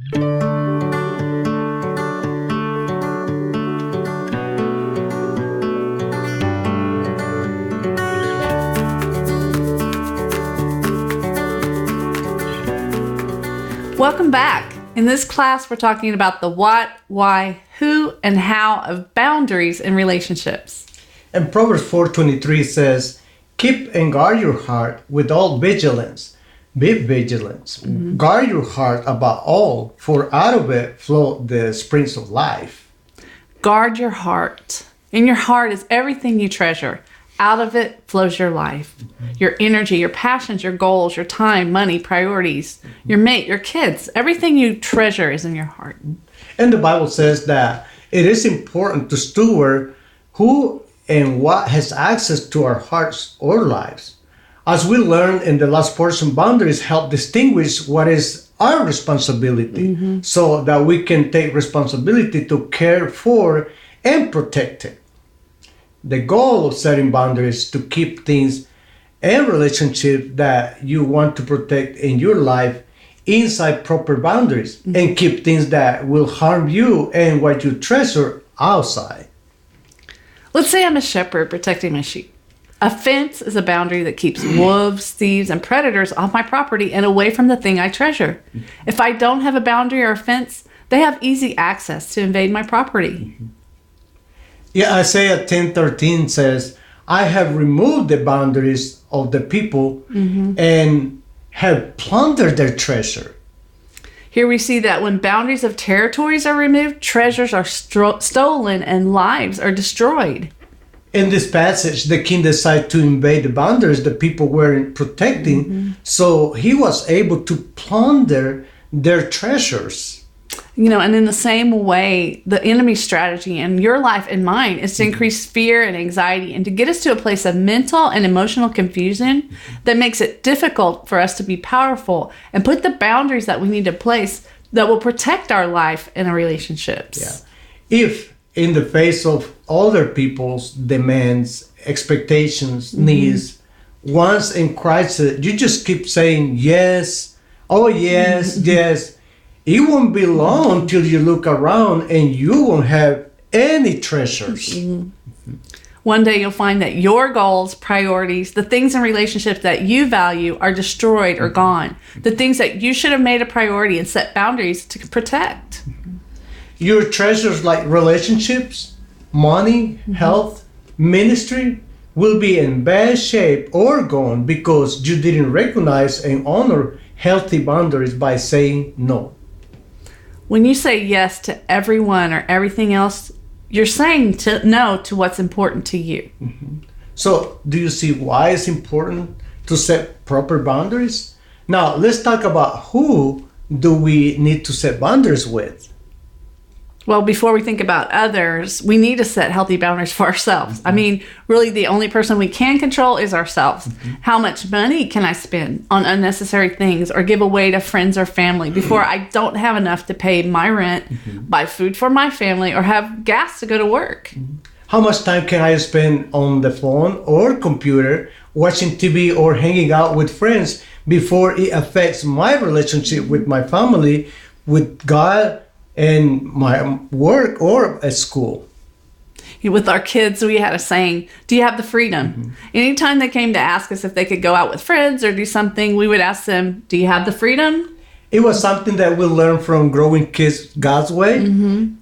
Welcome back. In this class, we're talking about the what, why, who, and how of boundaries in relationships. And Proverbs 4:23 says, "Keep and guard your heart with all vigilance." Be vigilant. Mm-hmm. Guard your heart above all, for out of it flow the springs of life. Guard your heart. In your heart is everything you treasure. Out of it flows your life, your energy, your passions, your goals, your time, money, priorities, your mate, your kids. Everything you treasure is in your heart. And the Bible says that it is important to steward who and what has access to our hearts or lives. As we learned in the last portion, boundaries help distinguish what is our responsibility so that we can take responsibility to care for and protect it. The goal of setting boundaries is to keep things and relationships that you want to protect in your life inside proper boundaries and keep things that will harm you and what you treasure outside. Let's say I'm a shepherd protecting my sheep. A fence is a boundary that keeps wolves, thieves, and predators off my property and away from the thing I treasure. If I don't have a boundary or a fence, they have easy access to invade my property. Yeah, Isaiah 10:13 says, "I have removed the boundaries of the people and have plundered their treasure." Here we see that when boundaries of territories are removed, treasures are stolen and lives are destroyed. In this passage, the king decided to invade the boundaries the people were protecting, so he was able to plunder their treasures. And in the same way, the enemy's strategy in your life and mine is to increase fear and anxiety and to get us to a place of mental and emotional confusion that makes it difficult for us to be powerful and put the boundaries that we need to place that will protect our life and our relationships. Yeah. If in the face of other people's demands, expectations, needs, once in crisis, you just keep saying yes, oh yes, yes. It won't be long till you look around and you won't have any treasures. One day you'll find that your goals, priorities, the things in relationships that you value are destroyed or gone. The things that you should have made a priority and set boundaries to protect. Your treasures like relationships, money, health, ministry will be in bad shape or gone because you didn't recognize and honor healthy boundaries by saying no. When you say yes to everyone or everything else, you're saying no to what's important to you. So, do you see why it's important to set proper boundaries? Now, let's talk about who do we need to set boundaries with. Well, before we think about others, we need to set healthy boundaries for ourselves. I mean, really, the only person we can control is ourselves. How much money can I spend on unnecessary things or give away to friends or family before I don't have enough to pay my rent, buy food for my family, or have gas to go to work? How much time can I spend on the phone or computer watching TV or hanging out with friends before it affects my relationship with my family, with God, and my work or at school? With our kids, we had a saying, do you have the freedom? Anytime they came to ask us if they could go out with friends or do something, we would ask them, do you have the freedom? It was something that we learned from Growing Kids God's Way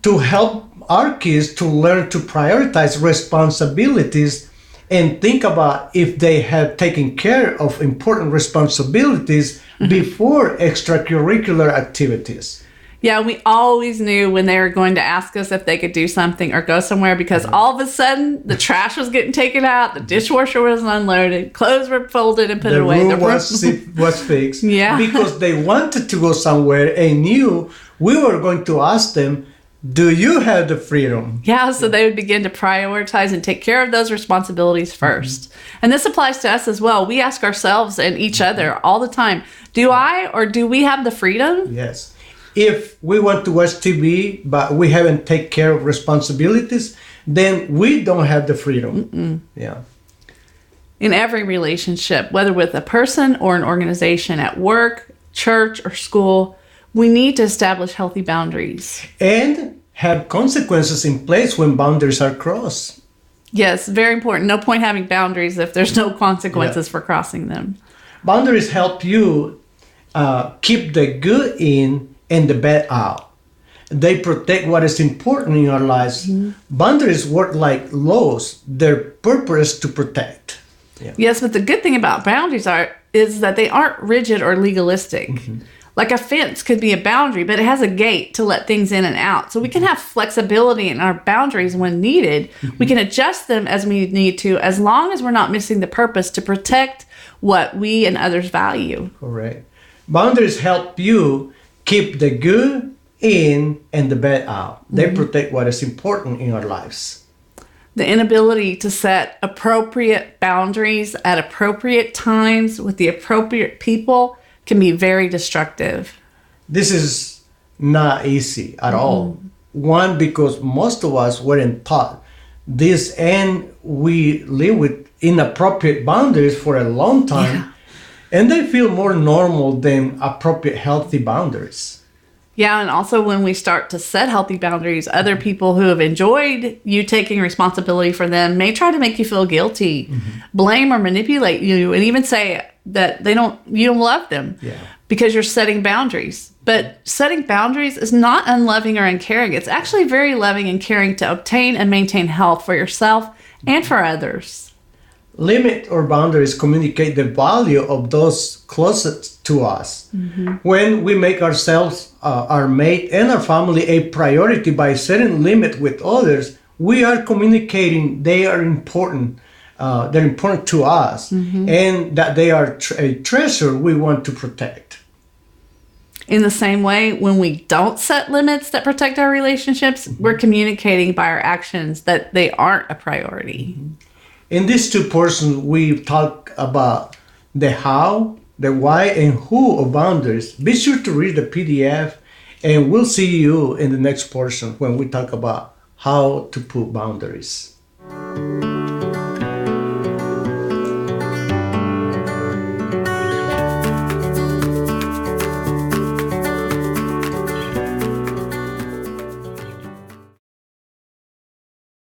to help our kids to learn to prioritize responsibilities and think about if they have taken care of important responsibilities before extracurricular activities. Yeah, we always knew when they were going to ask us if they could do something or go somewhere because all of a sudden the trash was getting taken out, the dishwasher was unloaded, clothes were folded and put away. The room was fixed. Yeah. Because they wanted to go somewhere and knew we were going to ask them, do you have the freedom? Yeah, so they would begin to prioritize and take care of those responsibilities first. And this applies to us as well. We ask ourselves and each other all the time, do I or do we have the freedom? Yes. If we want to watch TV, but we haven't taken care of responsibilities, then we don't have the freedom. Yeah. In every relationship, whether with a person or an organization, at work, church, or school, We need to establish healthy boundaries. And have consequences in place when boundaries are crossed. Yes, very important. No point having boundaries if there's no consequences for crossing them. Boundaries help you keep the good in and the bad out. They protect what is important in our lives. Boundaries work like laws. Their purpose is to protect. Yes, but the good thing about boundaries is that they aren't rigid or legalistic. Like a fence could be a boundary, but it has a gate to let things in and out. So we can have flexibility in our boundaries when needed. We can adjust them as we need to, as long as we're not missing the purpose to protect what we and others value. Correct. Boundaries help you keep the good in and the bad out. They protect what is important in our lives. The inability to set appropriate boundaries at appropriate times with the appropriate people can be very destructive. This is not easy at all. One, because most of us weren't taught this, and we live with inappropriate boundaries for a long time, and they feel more normal than appropriate healthy boundaries. Yeah, and also when we start to set healthy boundaries, other people who have enjoyed you taking responsibility for them may try to make you feel guilty, blame or manipulate you, and even say that you don't love them because you're setting boundaries. But setting boundaries is not unloving or uncaring. It's actually very loving and caring to obtain and maintain health for yourself and for others. Limit or boundaries communicate the value of those closest to us. When we make ourselves, our mate, and our family a priority by setting limit with others, we are communicating they are important. They're important to us, and that they are a treasure we want to protect. In the same way, when we don't set limits that protect our relationships, we're communicating by our actions that they aren't a priority. In these two portions, we talk about the how, the why, and who of boundaries. Be sure to read the PDF, and we'll see you in the next portion when we talk about how to put boundaries.